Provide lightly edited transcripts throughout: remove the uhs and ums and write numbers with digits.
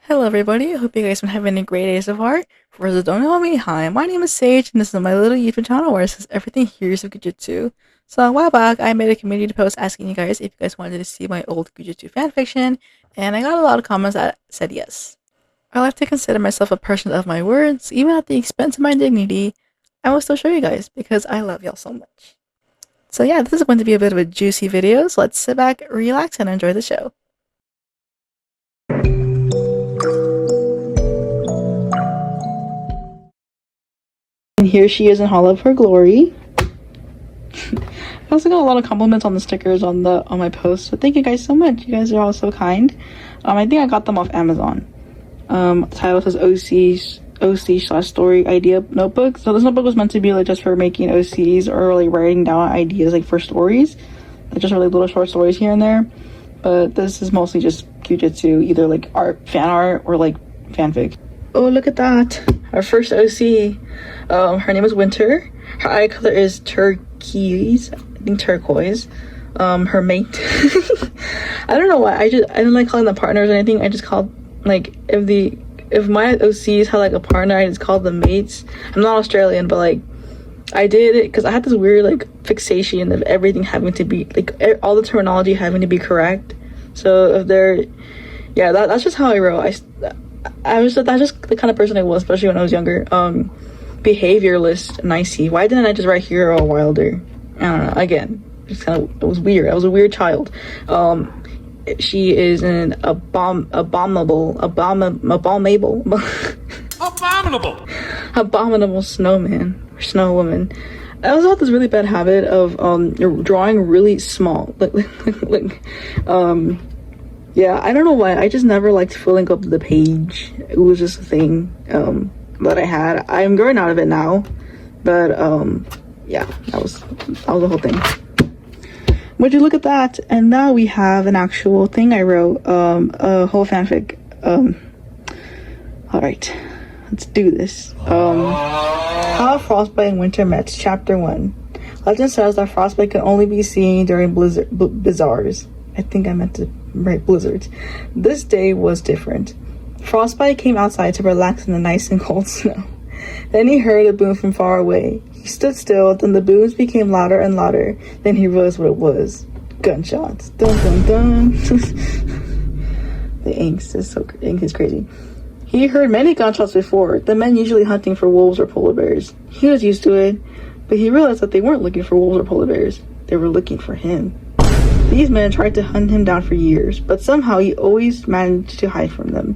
Hello everybody, I hope you guys have been having a great day so far. For those that don't know me, hi, my name is Sage, and this is my little YouTube channel where it says everything here is of Gujutsu. So a while back, I made a community post asking you guys if you guys wanted to see my old Gujutsu fanfiction, and I got a lot of comments that said yes. I like to consider myself a person of my words, even at the expense of my dignity. I will still show you guys, because I love y'all so much. So yeah, this is going to be a bit of a juicy video, so let's sit back, relax, and enjoy the show. And here she is in all of her glory. I also got a lot of compliments on the stickers on my post, so thank you guys so much. You guys are all so kind. I think I got them off Amazon. The title says OC/story idea notebook. So this notebook was meant to be like just for making OCs or like writing down ideas like for stories, like just really little short stories here and there. But this is mostly just Jujutsu, either like fan art or like fanfic. Oh, look at that. Our first OC. Her name is Winter. Her eye color is turquoise. I think turquoise. Her mate. I don't know why. I don't like calling them partners or anything. I just called, like, if my OCs had like a partner, I just called them mates. I'm not Australian, but like I did it because I had this weird like fixation of everything having to be like all the terminology having to be correct. So if they're, yeah, that's just how I wrote. That's just the kind of person I was, especially when I was younger. Behavioralist and icy. Why didn't I just write Hero or Wilder? I don't know. Again, it was weird. I was a weird child. She is an abominable snowman or snow woman. I also had this really bad habit of drawing really small. Yeah, I don't know why. I just never liked filling up the page. It was just a thing that I had. I'm growing out of it now, but yeah, that was the whole thing. Would you look at that? And now we have an actual thing I wrote, a whole fanfic. All right, let's do this. How Frostbite and Winter Met, Chapter 1. Legend says that Frostbite can only be seen during blizzards. I think I meant to write blizzards. This day was different. Frostbite came outside to relax in the nice and cold snow. Then he heard a boom from far away. He stood still, then the booms became louder and louder. Then he realized what it was. Gunshots. Dun dun dun. The ink is crazy. He heard many gunshots before, the men usually hunting for wolves or polar bears. He was used to it, but he realized that they weren't looking for wolves or polar bears. They were looking for him. These men tried to hunt him down for years, but somehow he always managed to hide from them.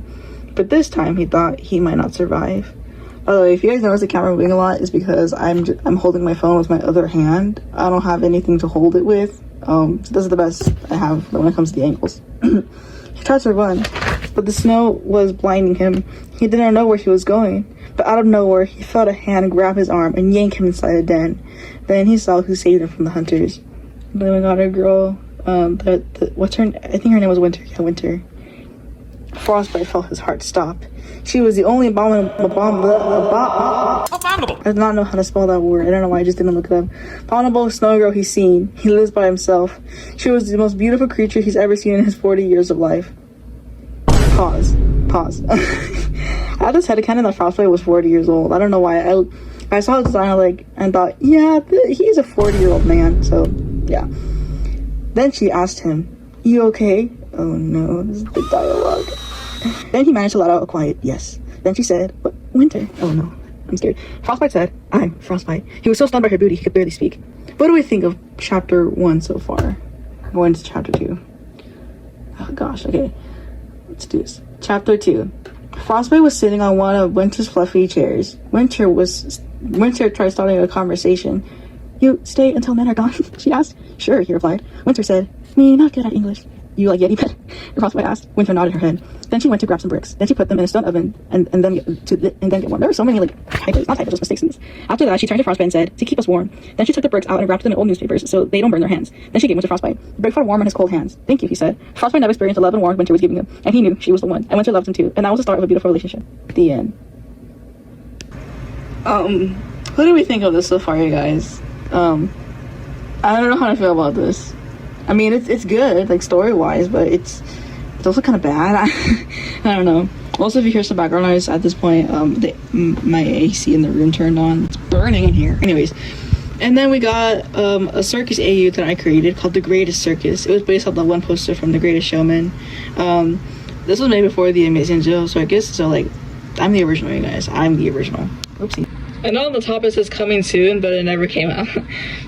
But this time he thought he might not survive. By the way, if you guys notice the camera moving a lot, it's because I'm holding my phone with my other hand. I don't have anything to hold it with. So this is the best I have when it comes to the angles. He tried to run, but the snow was blinding him. He didn't know where he was going, but out of nowhere, he felt a hand grab his arm and yank him inside a den. Then he saw who saved him from the hunters. Then we got a girl. What's her? I think her name was Winter. Yeah, Winter. Frostbite felt his heart stop. She was the only abominable. I did not know how to spell that word. I don't know why I just didn't look it up. Abominable snow girl he's seen. He lives by himself. She was the most beautiful creature he's ever seen in his 40 years of life. Pause. I had this headcanon that Frostbite was 40 years old. I don't know why. I saw the design and thought, yeah, he's a 40-year-old man. So yeah. Then she asked him, "You okay?" Oh no, this is the dialogue. Then he managed to let out a quiet yes. Then she said, "But Winter." Oh no, I'm scared. Frostbite said, "I'm Frostbite." He was so stunned by her beauty, he could barely speak. What do we think of chapter 1 so far? Going to chapter 2. Oh gosh, okay. Let's do this. Chapter 2. Frostbite was sitting on one of Winter's fluffy chairs. Winter tried starting a conversation. "You stay until men are gone?" she asked. "Sure," he replied. Winter said, "Me not good at English." "You like Yeti pet?" Frostbite asked. Winter nodded her head. Then she went to grab some bricks. Then she put them in a stone oven and then get one. There were so many just mistakes in this. After that, she turned to Frostbite and said, "To keep us warm." Then she took the bricks out and wrapped them in old newspapers so they don't burn their hands. Then she gave them to Frostbite. The brick felt warm in his cold hands. "Thank you," he said. Frostbite never experienced the love and warmth Winter was giving him, and he knew she was the one. And Winter loved him too. And that was the start of a beautiful relationship. The end. What do we think of this so far, you guys? I don't know how to feel about this. I mean, it's good, like story-wise, but it's also kind of bad. I don't know. Also, if you hear some background noise at this point, my AC in the room turned on. It's burning in here. Anyways, and then we got a circus AU that I created called The Greatest Circus. It was based off the one poster from The Greatest Showman. This was made before The Amazing Joe Circus, so like, I'm the original, you guys. I'm the original. Oopsie. I know on the top it says coming soon, but it never came out.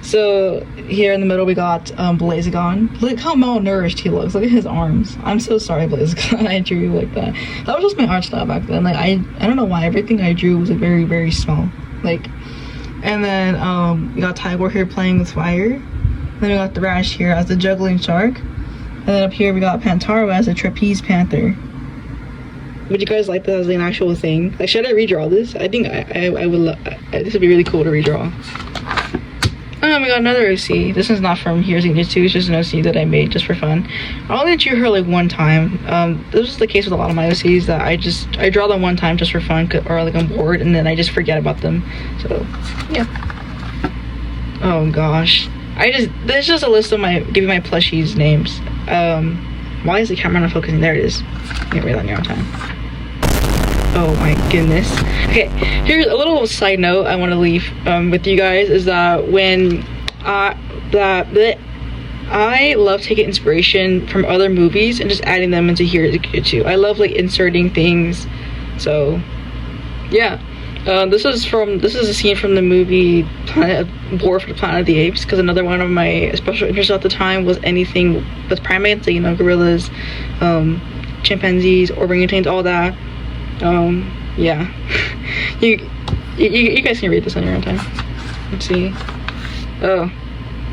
So here in the middle we got Blazagon. Look how malnourished he looks. Look at his arms. I'm so sorry, Blazagon. I drew you like that. That was just my art style back then. Like I don't know why everything I drew was like very, very small. Like, and then we got Tigor here playing with fire. Then we got the Rash here as the juggling shark. And then up here we got Pantaro as a trapeze panther. Would you guys like that as an actual thing? Like, should I redraw this? I think I would love. This would be really cool to redraw. We got another OC. This is not from Heroes Ninja 2. It's just an OC that I made just for fun. I only drew her like one time. This was the case with a lot of my OCs that I draw them one time just for fun, or like I'm bored, and then I just forget about them. So yeah. Oh gosh. There's just a list of giving my plushies names. Why is the camera not focusing? There it is. You can read that on your own time. Oh my goodness. Okay, here's a little side note I want to leave with you guys is that when I love taking inspiration from other movies and just adding them into here too. I love like inserting things. So yeah. This is a scene from the movie War for the Planet of the Apes, because another one of my special interests at the time was anything with primates, like, you know, gorillas, chimpanzees, orangutans, all that. Yeah. you guys can read this on your own time. Let's see. Oh,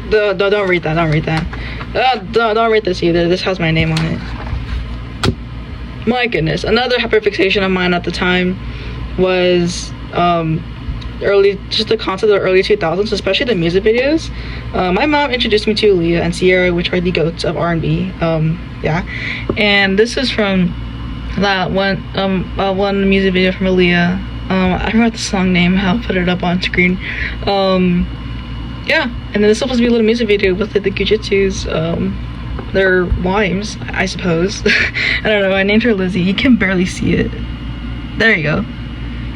don't read that. Don't read that. Don't read this either. This has my name on it. My goodness. Another hyperfixation of mine at the time was just the concept of the early 2000s, especially the music videos. My mom introduced me to Aaliyah and Sierra, which are the goats of R&B. Yeah, and this is from that one music video from Aaliyah. I forgot the song name. I'll put it up on screen. Yeah, and then this is supposed to be a little music video with like, the Gujitsus, their wives, I suppose. I don't know. I named her Lizzie. You can barely see it. There you go.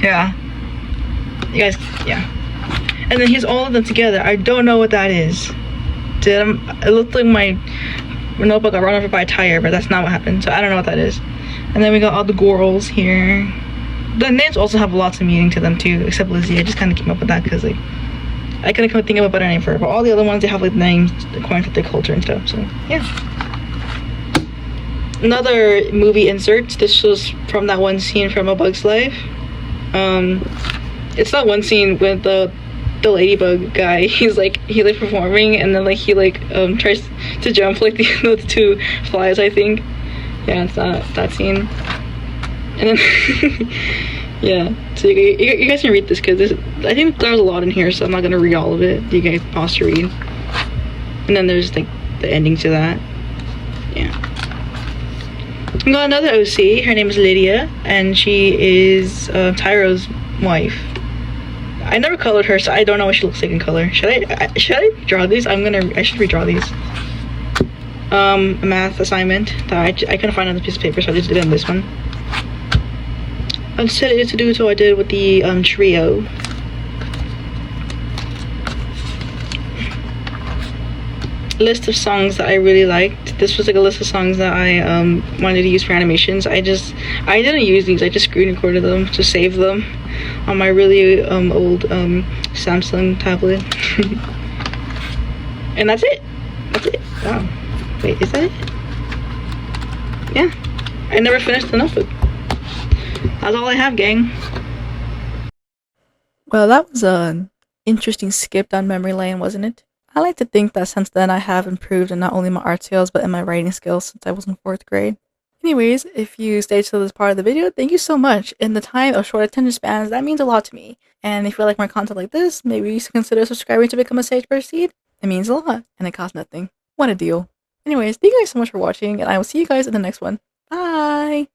Yeah. You guys, yeah. And then here's all of them together. I don't know what that is. It looked like my notebook got run over by a tire, but that's not what happened. So I don't know what that is. And then we got all the girls here. The names also have lots of meaning to them too, except Lizzie. I just kind of came up with that because like I couldn't think of a better name for her. But all the other ones, they have like names according to their culture and stuff. So yeah. Another movie insert. This was from that one scene from A Bug's Life. It's that one scene with the ladybug guy. He's like performing, and then like he tries to jump like the two flies, I think. Yeah, it's that scene. And then yeah, so you guys can read this because I think there's a lot in here, so I'm not gonna read all of it. You guys pause to read. And then there's like the ending to that. Yeah. We got another OC. Her name is Lydia, and she is Tyro's wife. I never colored her, so I don't know what she looks like in color. Should I draw these? I should redraw these. A math assignment that I couldn't find on the piece of paper, so I just did it on this one. I decided to do so I did with the trio. List of songs that I really liked. This was like a list of songs that I wanted to use for animations. I didn't use these. I just screen recorded them to save them on my really old Samsung tablet. And that's it. Wow. Wait, is that it? Yeah. I never finished the notebook. That's all I have, gang. Well, that was an interesting skip down memory lane, wasn't it? I like to think that since then I have improved in not only my art skills but in my writing skills since I was in 4th grade. Anyways, if you stayed till this part of the video, thank you so much. In the time of short attention spans, that means a lot to me. And if you like more content like this, maybe you should consider subscribing to become a Sagebrush Seed. It means a lot, and it costs nothing. What a deal. Anyways, thank you guys so much for watching, and I will see you guys in the next one. Bye!